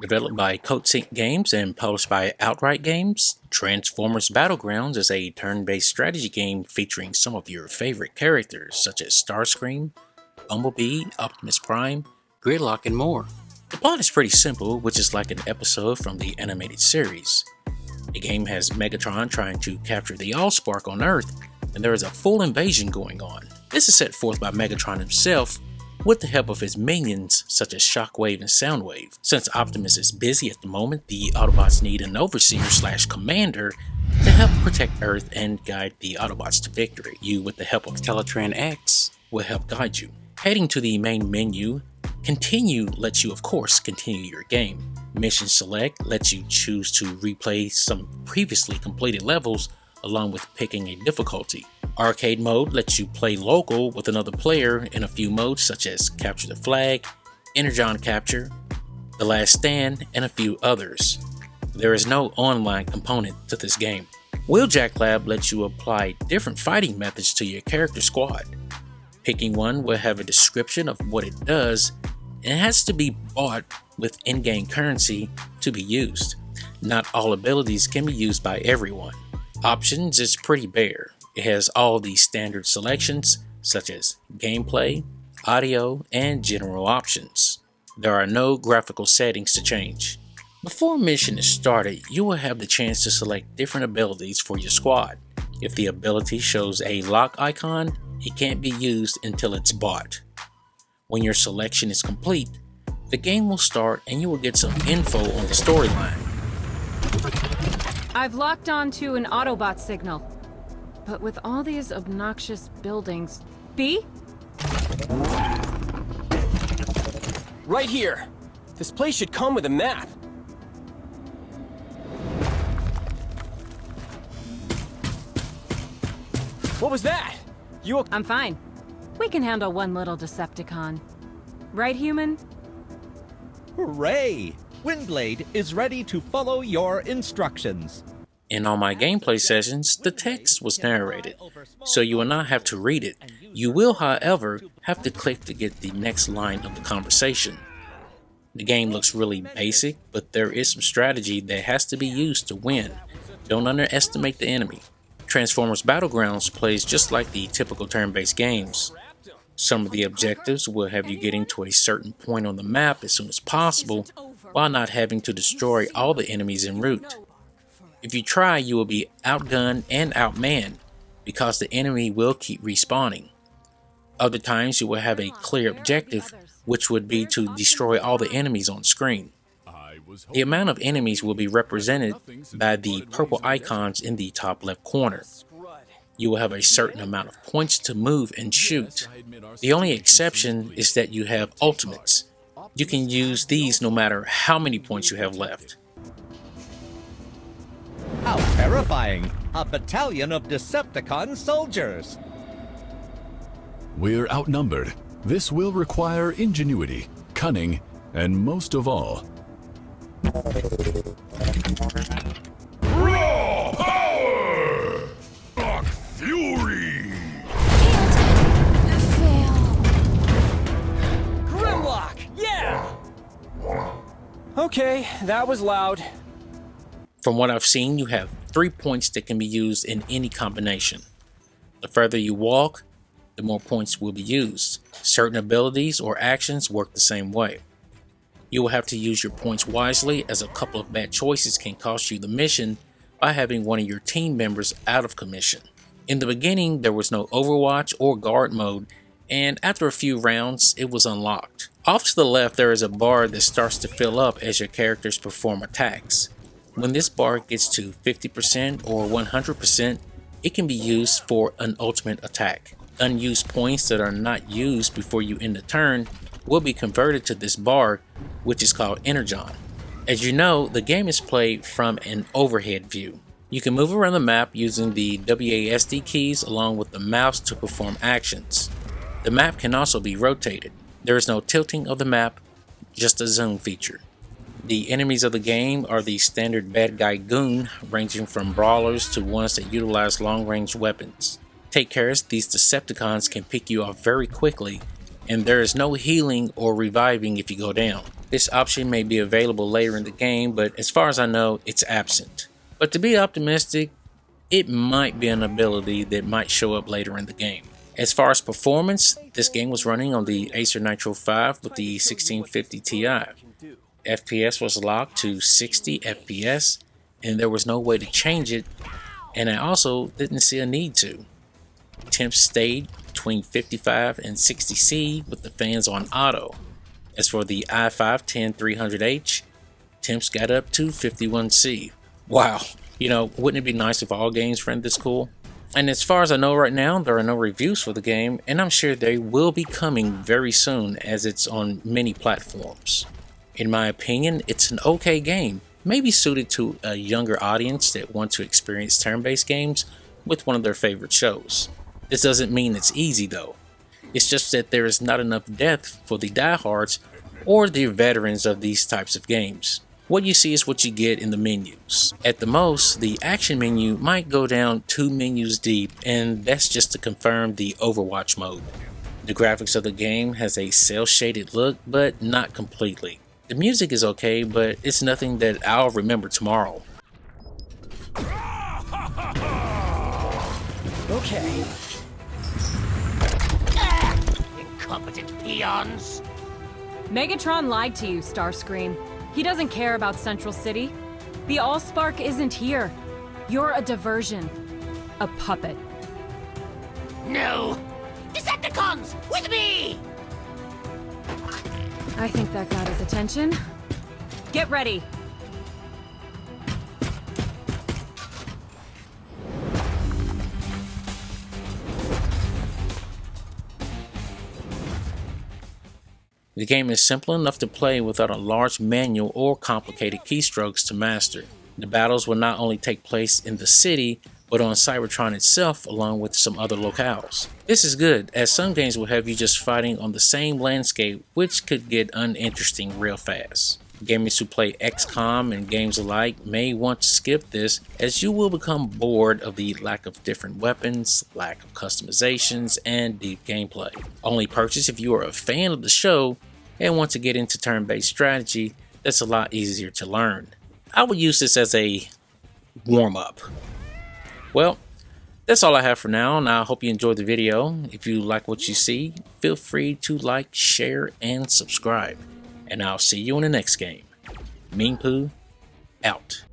Developed by Coatsink Games and published by Outright Games, Transformers Battlegrounds is a turn-based strategy game featuring some of your favorite characters such as Starscream, Bumblebee, Optimus Prime, Gridlock, and more. The plot is pretty simple, which is like an episode from the animated series. The game has Megatron trying to capture the Allspark on Earth, and there is a full invasion going on. This is set forth by Megatron himself, with the help of his minions such as Shockwave and Soundwave. Since Optimus is busy at the moment, the Autobots need an overseer/commander to help protect Earth and guide the Autobots to victory. You, with the help of Teletran X, will help guide you. Heading to the main menu, Continue lets you, of course, continue your game. Mission Select lets you choose to replay some previously completed levels along with picking a difficulty. Arcade mode lets you play local with another player in a few modes such as Capture the Flag, Energon Capture, The Last Stand, and a few others. There is no online component to this game. Wheeljack Lab lets you apply different fighting methods to your character squad. Picking one will have a description of what it does, and it has to be bought with in-game currency to be used. Not all abilities can be used by everyone. Options is pretty bare. It has all the standard selections such as gameplay, audio, and general options. There are no graphical settings to change. Before a mission is started, you will have the chance to select different abilities for your squad. If the ability shows a lock icon, it can't be used until it's bought. When your selection is complete, the game will start and you will get some info on the storyline. I've locked onto an Autobot signal. But with all these obnoxious buildings... B? Right here! This place should come with a map. What was that? I'm fine. We can handle one little Decepticon. Right, human? Hooray! Windblade is ready to follow your instructions. In all my gameplay sessions, the text was narrated, so you will not have to read it. You will, however, have to click to get the next line of the conversation. The game looks really basic, but there is some strategy that has to be used to win. Don't underestimate the enemy. Transformers Battlegrounds plays just like the typical turn-based games. Some of the objectives will have you getting to a certain point on the map as soon as possible, while not having to destroy all the enemies en route. If you try, you will be outgunned and outmanned, because the enemy will keep respawning. Other times you will have a clear objective, which would be to destroy all the enemies on screen. The amount of enemies will be represented by the purple icons in the top left corner. You will have a certain amount of points to move and shoot. The only exception is that you have ultimates. You can use these no matter how many points you have left. How terrifying! A battalion of Decepticon soldiers! We're outnumbered. This will require ingenuity, cunning, and most of all... Raw power! Dark fury! Grimlock! Yeah! Okay, that was loud. From what I've seen, you have 3 points that can be used in any combination. The further you walk, the more points will be used. Certain abilities or actions work the same way. You will have to use your points wisely, as a couple of bad choices can cost you the mission by having one of your team members out of commission. In the beginning, there was no Overwatch or Guard mode, and after a few rounds, it was unlocked. Off to the left, there is a bar that starts to fill up as your characters perform attacks. When this bar gets to 50% or 100%, it can be used for an ultimate attack. Unused points that are not used before you end the turn will be converted to this bar, which is called Energon. As you know, the game is played from an overhead view. You can move around the map using the WASD keys along with the mouse to perform actions. The map can also be rotated. There is no tilting of the map, just a zoom feature. The enemies of the game are the standard bad guy goon, ranging from brawlers to ones that utilize long-range weapons. Take care, as these Decepticons can pick you off very quickly, and there is no healing or reviving if you go down. This option may be available later in the game, but as far as I know, it's absent. But to be optimistic, it might be an ability that might show up later in the game. As far as performance, this game was running on the Acer Nitro 5 with the 1650 Ti. FPS was locked to 60 FPS, and there was no way to change it, and I also didn't see a need to. Temps stayed between 55 and 60C with the fans on auto. As for the i5-10300H, temps got up to 51C. Wow, wouldn't it be nice if all games ran this cool? And as far as I know right now, there are no reviews for the game, and I'm sure they will be coming very soon as it's on many platforms. In my opinion, it's an okay game, maybe suited to a younger audience that want to experience turn-based games with one of their favorite shows. This doesn't mean it's easy though. It's just that there is not enough depth for the diehards or the veterans of these types of games. What you see is what you get in the menus. At the most, the action menu might go down 2 menus deep, and that's just to confirm the Overwatch mode. The graphics of the game has a cel-shaded look, but not completely. The music is okay, but it's nothing that I'll remember tomorrow. Okay. Incompetent peons! Megatron lied to you, Starscream. He doesn't care about Central City. The Allspark isn't here. You're a diversion. A puppet. No! Decepticons! With me! I think that got his attention. Get ready! The game is simple enough to play without a large manual or complicated keystrokes to master. The battles will not only take place in the city, but on Cybertron itself along with some other locales. This is good, as some games will have you just fighting on the same landscape, which could get uninteresting real fast. Gamers who play XCOM and games alike may want to skip this, as you will become bored of the lack of different weapons, lack of customizations, and deep gameplay. Only purchase if you are a fan of the show and want to get into turn-based strategy that's a lot easier to learn. I would use this as a warm-up. Well, that's all I have for now, and I hope you enjoyed the video. If you like what you see, feel free to like, share, and subscribe. And I'll see you in the next game. Meanpooh, out.